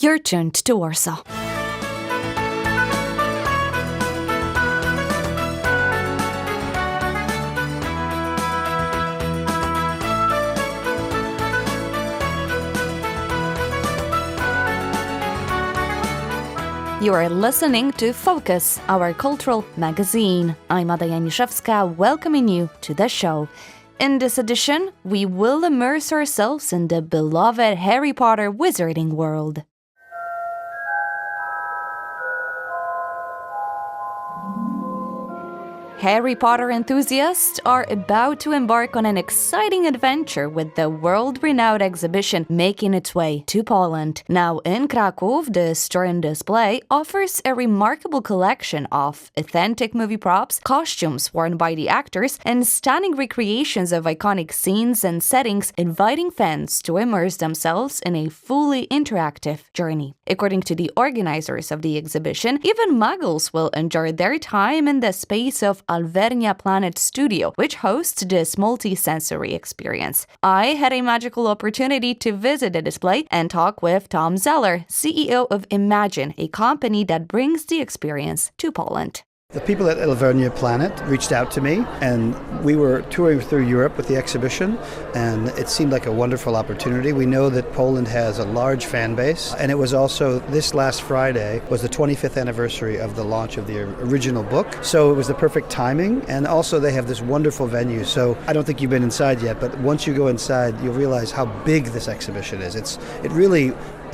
You're tuned to Warsaw. You are listening to Focus, our cultural magazine. I'm Ada Janiszewska, welcoming you to the show. In this edition, we will immerse ourselves in the beloved Harry Potter wizarding world. Harry Potter enthusiasts are about to embark on an exciting adventure with the world-renowned exhibition making its way to Poland. Now in Kraków, the store and display offers a remarkable collection of authentic movie props, costumes worn by the actors, and stunning recreations of iconic scenes and settings, inviting fans to immerse themselves in a fully interactive journey. According to the organizers of the exhibition, even muggles will enjoy their time in the space of Alvernia Planet Studio, which hosts this multi-sensory experience. I had a magical opportunity to visit the display and talk with Tom Zeller, CEO of Imagine, a company that brings the experience to Poland. The people at Alvernia Planet reached out to me, and we were touring through Europe with the exhibition, and it seemed like a wonderful opportunity. We know that Poland has a large fan base, and it was also, this last Friday, was the 25th anniversary of the launch of the original book, so it was the perfect timing, and also they have this wonderful venue, so I don't think you've been inside yet, but once you go inside, you'll realize how big this exhibition is. It really...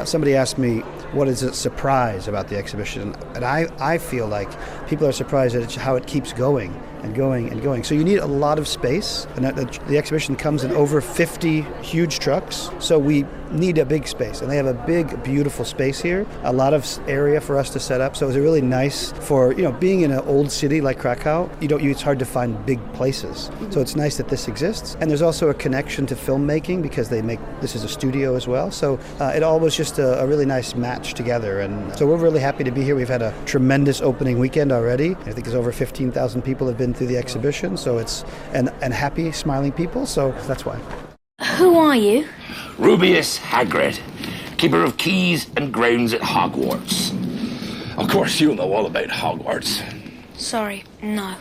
somebody asked me, what is a surprise about the exhibition? And I feel like people are surprised at how it keeps going and going and going. So you need a lot of space, and the exhibition comes in over 50 huge trucks, so we need a big space. And they have a big, beautiful space here, a lot of area for us to set up. So it was really nice for, being in an old city like Krakow, it's hard to find big places. So it's nice that this exists. And there's also a connection to filmmaking because this is a studio as well. So it all was just a really nice match together. And so we're really happy to be here. We've had a tremendous opening weekend already. I think there's over 15,000 people have been through the exhibition. So it's, and happy, smiling people. So that's why. Who are you? Rubius Hagrid, keeper of keys and grounds at Hogwarts. Of course, you'll know all about Hogwarts. Sorry, no.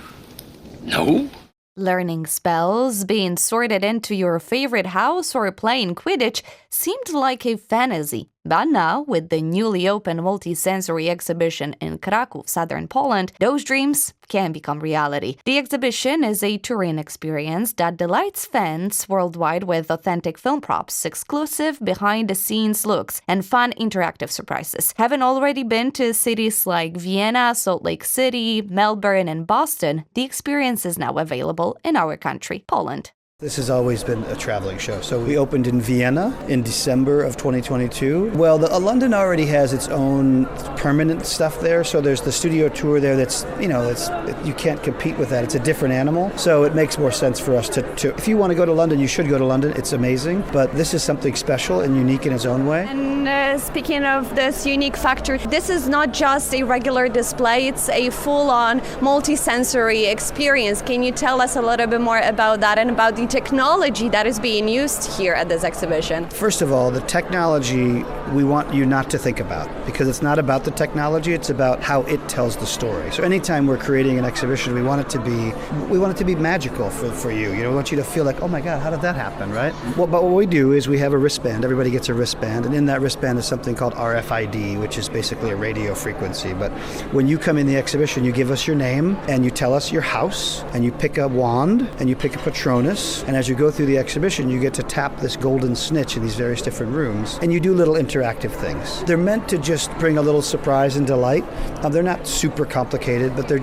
No? Learning spells, being sorted into your favorite house, or playing Quidditch seemed like a fantasy. But now, with the newly opened multi-sensory exhibition in Kraków, southern Poland, those dreams can become reality. The exhibition is a touring experience that delights fans worldwide with authentic film props, exclusive behind-the-scenes looks, and fun interactive surprises. Having already been to cities like Vienna, Salt Lake City, Melbourne, and Boston, the experience is now available in our country, Poland. This has always been a traveling show. So we opened in Vienna in December of 2022. Well, London already has its own permanent stuff there. So there's the studio tour there that's you can't compete with that. It's a different animal. So it makes more sense for us to if you want to go to London, you should go to London. It's amazing. But this is something special and unique in its own way. And speaking of this unique factor, this is not just a regular display. It's a full-on multi-sensory experience. Can you tell us a little bit more about that and about the technology that is being used here at this exhibition? First of all, the technology we want you not to think about, because it's not about the technology, it's about how it tells the story. So anytime we're creating an exhibition, we want it to be magical for you. We want you to feel like, oh my God, how did that happen, right? But what we do is we have a wristband. Everybody gets a wristband, and in that wristband is something called RFID, which is basically a radio frequency. But when you come in the exhibition, you give us your name, and you tell us your house, and you pick a wand, and you pick a Patronus, and as you go through the exhibition, you get to tap this golden snitch in these various different rooms, and you do little interactive things. They're meant to just bring a little surprise and delight. They're not super complicated, but they're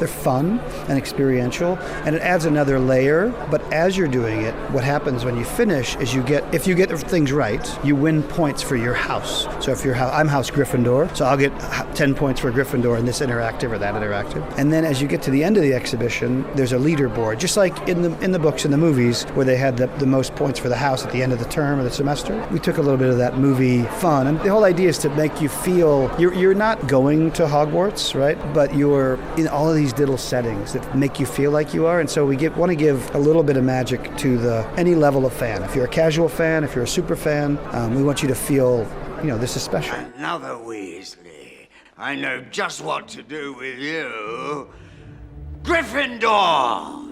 fun and experiential, and it adds another layer. But as you're doing it, what happens when you finish is if you get things right, you win points for your house. So if I'm House Gryffindor, so I'll get 10 points for Gryffindor in this interactive or that interactive. And then as you get to the end of the exhibition, there's a leaderboard, just like in the books and the movies where they had the most points for the house at the end of the term or the semester. We took a little bit of that movie fun, and the whole idea is to make you feel you're not going to Hogwarts, right? But you're in all of these little settings that make you feel like you are. And so we want to give a little bit of magic to any level of fan. If you're a casual fan, if you're a super fan, we want you to feel this is special. Another Weasley. I know just what to do with you. Gryffindor!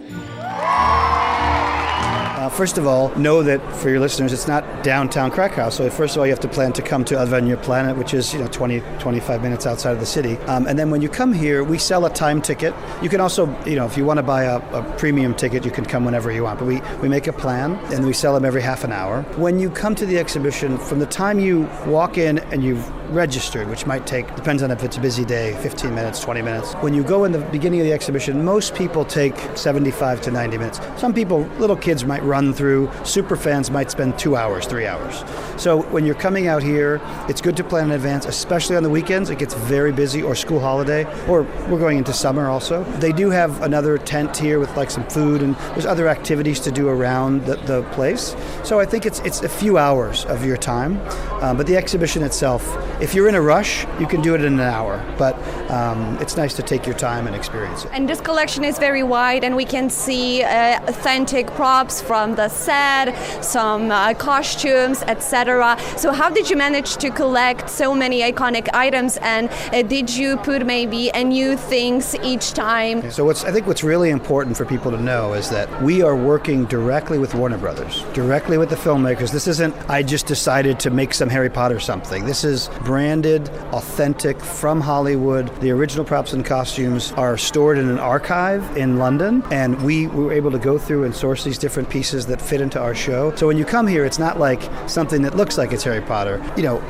First of all, know that for your listeners, it's not downtown Krakow. So first of all, you have to plan to come to Alvernia Planet, which is 20, 25 minutes outside of the city. And then when you come here, we sell a time ticket. You can also, if you want to buy a premium ticket, you can come whenever you want. But we make a plan, and we sell them every half an hour. When you come to the exhibition, from the time you walk in and you've registered, which might take, depends on if it's a busy day, 15 minutes, 20 minutes. When you go in the beginning of the exhibition, most people take 75 to 90 minutes. Some people, little kids might run through. Super fans might spend 2 hours, 3 hours. So when you're coming out here, it's good to plan in advance, especially on the weekends. It gets very busy, or school holiday, or we're going into summer also. They do have another tent here with like some food, and there's other activities to do around the place. So I think it's a few hours of your time. But the exhibition itself, if you're in a rush, you can do it in an hour. But it's nice to take your time and experience it. And this collection is very wide, and we can see authentic props from the set, some costumes, etc. So how did you manage to collect so many iconic items, and did you put maybe a new things each time? So I think what's really important for people to know is that we are working directly with Warner Brothers, directly with the filmmakers. This isn't, I just decided to make some Harry Potter something. This is branded, authentic, from Hollywood. The original props and costumes are stored in an archive in London, and we were able to go through and source these different pieces that fit into our show. So when you come here, it's not like something that looks like it's Harry Potter.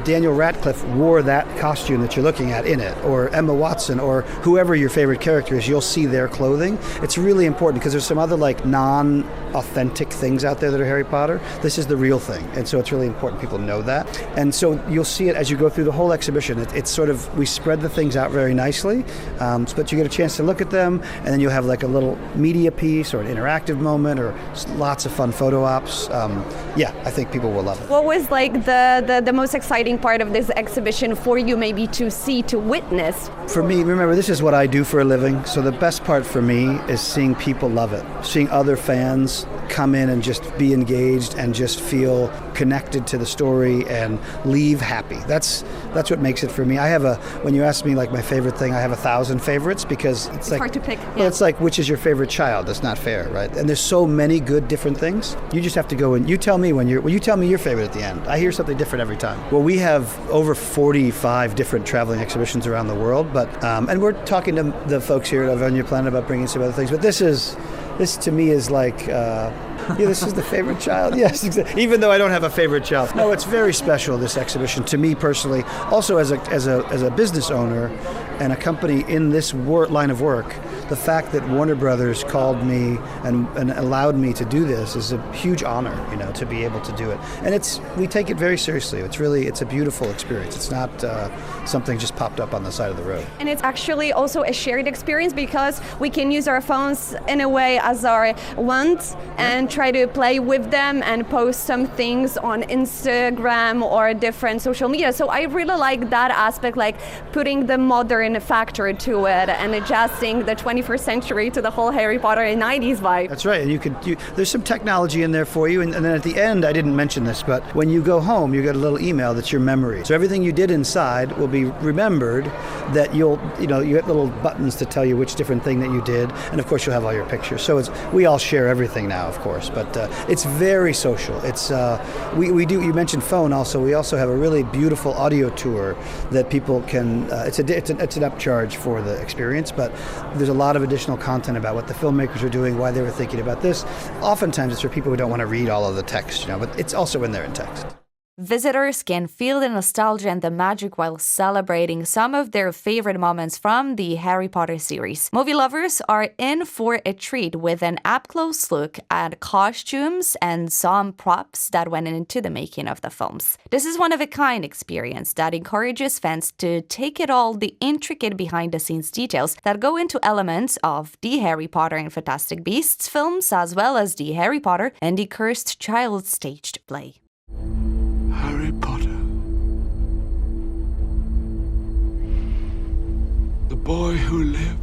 Daniel Radcliffe wore that costume that you're looking at in it, or Emma Watson, or whoever your favorite character is, you'll see their clothing. It's really important because there's some other non-authentic things out there that are Harry Potter. This is the real thing, and so it's really important people know that. And so you'll see it as you go through the whole exhibition. It's sort of, we spread the things out very nicely, but you get a chance to look at them, and then you'll have like a little media piece or an interactive moment or lots of fun photo ops. I think people will love it. What was like the most exciting part of this exhibition for you, maybe to see, to witness? For me, remember, this is what I do for a living, so the best part for me is seeing people love it, seeing other fans come in and just be engaged and just feel connected to the story and leave happy. That's what makes it for me. When you ask me like my favorite thing, I have 1,000 favorites because it's like hard to pick. Well, it's like, which is your favorite child? That's not fair, right? And there's so many good different things. You just have to go and you tell me you tell me your favorite at the end. I hear something different every time. Well, we have over 45 different traveling exhibitions around the world, but and we're talking to the folks here at Alvernia Planet about bringing some other things. But this to me is like. This is the favorite child. Yes, exactly. Even though I don't have a favorite child. No, it's very special, this exhibition, to me personally. Also, as a business owner and a company in this line of work, the fact that Warner Brothers called me and allowed me to do this is a huge honor, to be able to do it. And we take it very seriously. It's a beautiful experience. It's not something just popped up on the side of the road. And it's actually also a shared experience because we can use our phones in a way as our wands and try to play with them and post some things on Instagram or different social media. So I really like that aspect, like putting the modern factor to it and adjusting the 21st century to the whole Harry Potter and 90s vibe. That's right. And there's some technology in there for you. And then at the end, I didn't mention this, but when you go home, you get a little email that's your memory. So everything you did inside will be remembered, that you get little buttons to tell you which different thing that you did. And of course, you'll have all your pictures. So we all share everything now, of course. But it's very social. It's we do. You mentioned phone. Also, we also have a really beautiful audio tour that people can. It's an upcharge for the experience, but there's a lot of additional content about what the filmmakers are doing, why they were thinking about this. Oftentimes, it's for people who don't want to read all of the text, but it's also in there in text. Visitors can feel the nostalgia and the magic while celebrating some of their favorite moments from the Harry Potter series. Movie lovers are in for a treat with an up-close look at costumes and some props that went into the making of the films. This is one-of-a-kind experience that encourages fans to take it all the intricate behind-the-scenes details that go into elements of the Harry Potter and Fantastic Beasts films, as well as the Harry Potter and the Cursed Child staged play. Harry Potter. The boy who lived.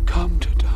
Come to die.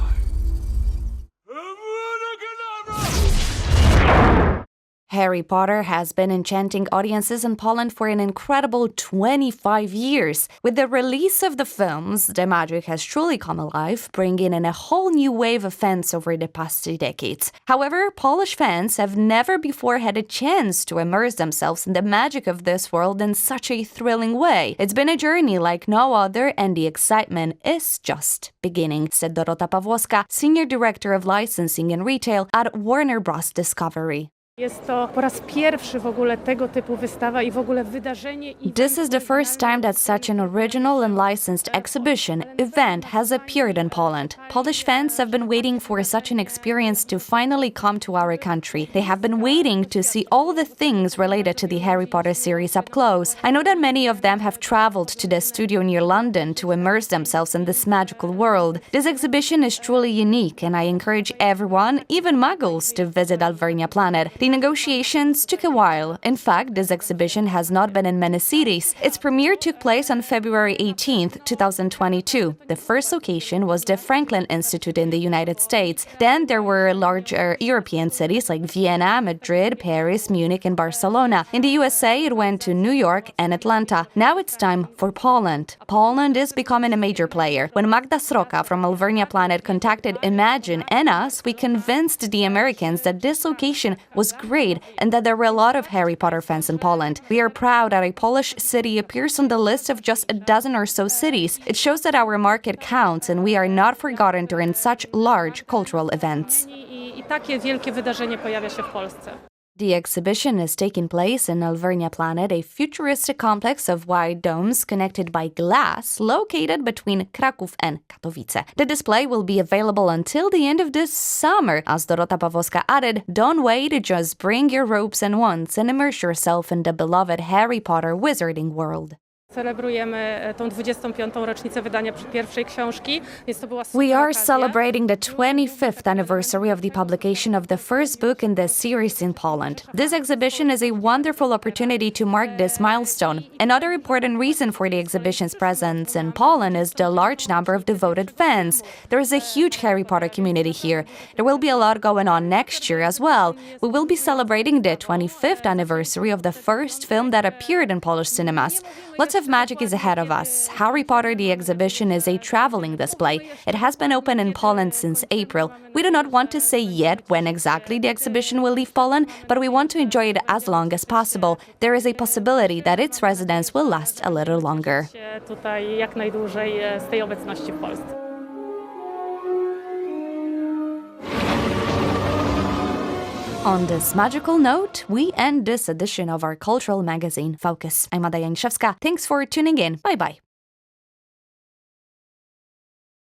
Harry Potter has been enchanting audiences in Poland for an incredible 25 years. With the release of the films, the magic has truly come alive, bringing in a whole new wave of fans over the past 2 decades. However, Polish fans have never before had a chance to immerse themselves in the magic of this world in such a thrilling way. It's been a journey like no other, and the excitement is just beginning, said Dorota Pawłowska, Senior Director of Licensing and Retail at Warner Bros. Discovery. Jest to po raz pierwszy w ogóle tego typu wystawa i w ogóle wydarzenie. This is the first time that such an original and licensed exhibition event has appeared in Poland. Polish fans have been waiting for such an experience to finally come to our country. They have been waiting to see all the things related to the Harry Potter series up close. I know that many of them have traveled to the studio near London to immerse themselves in this magical world. This exhibition is truly unique, and I encourage everyone, even muggles, to visit Alvernia Planet. The negotiations took a while. In fact, this exhibition has not been in many cities. Its premiere took place on February 18th, 2022. The first location was the Franklin Institute in the United States. Then there were larger European cities like Vienna, Madrid, Paris, Munich, and Barcelona. In the USA, it went to New York and Atlanta. Now it's time for Poland. Poland is becoming a major player. When Magda Sroka from Alvernia Planet contacted Imagine and us, we convinced the Americans that this location was great and that there were a lot of Harry Potter fans in Poland. We are proud that a Polish city appears on the list of just a dozen or so cities. It shows that our market counts and we are not forgotten during such large cultural events. I takie wielkie wydarzenie pojawia się w Polsce. The exhibition is taking place in Alvernia Planet, a futuristic complex of wide domes connected by glass located between Kraków and Katowice. The display will be available until the end of this summer. As Dorota Pawłowska added, don't wait, just bring your ropes and wands and immerse yourself in the beloved Harry Potter wizarding world. Celebrujemy tą 25. rocznicę wydania pierwszej książki. We are celebrating the 25th anniversary of the publication of the first book in the series in Poland. This exhibition is a wonderful opportunity to mark this milestone. Another important reason for the exhibition's presence in Poland is the large number of devoted fans. There is a huge Harry Potter community here. There will be a lot going on next year as well. We will be celebrating the 25th anniversary of the first film that appeared in Polish cinemas. Lots of magic is ahead of us. Harry Potter the exhibition is a traveling display. It has been open in Poland since April. We do not want to say yet when exactly the exhibition will leave Poland, but we want to enjoy it as long as possible. There is a possibility that its residence will last a little longer. Tutaj jak najdłużej z tej obecności w Polsce. On this magical note, we end this edition of our cultural magazine, Focus. I'm Ada Janiszewska. Thanks for tuning in. Bye-bye.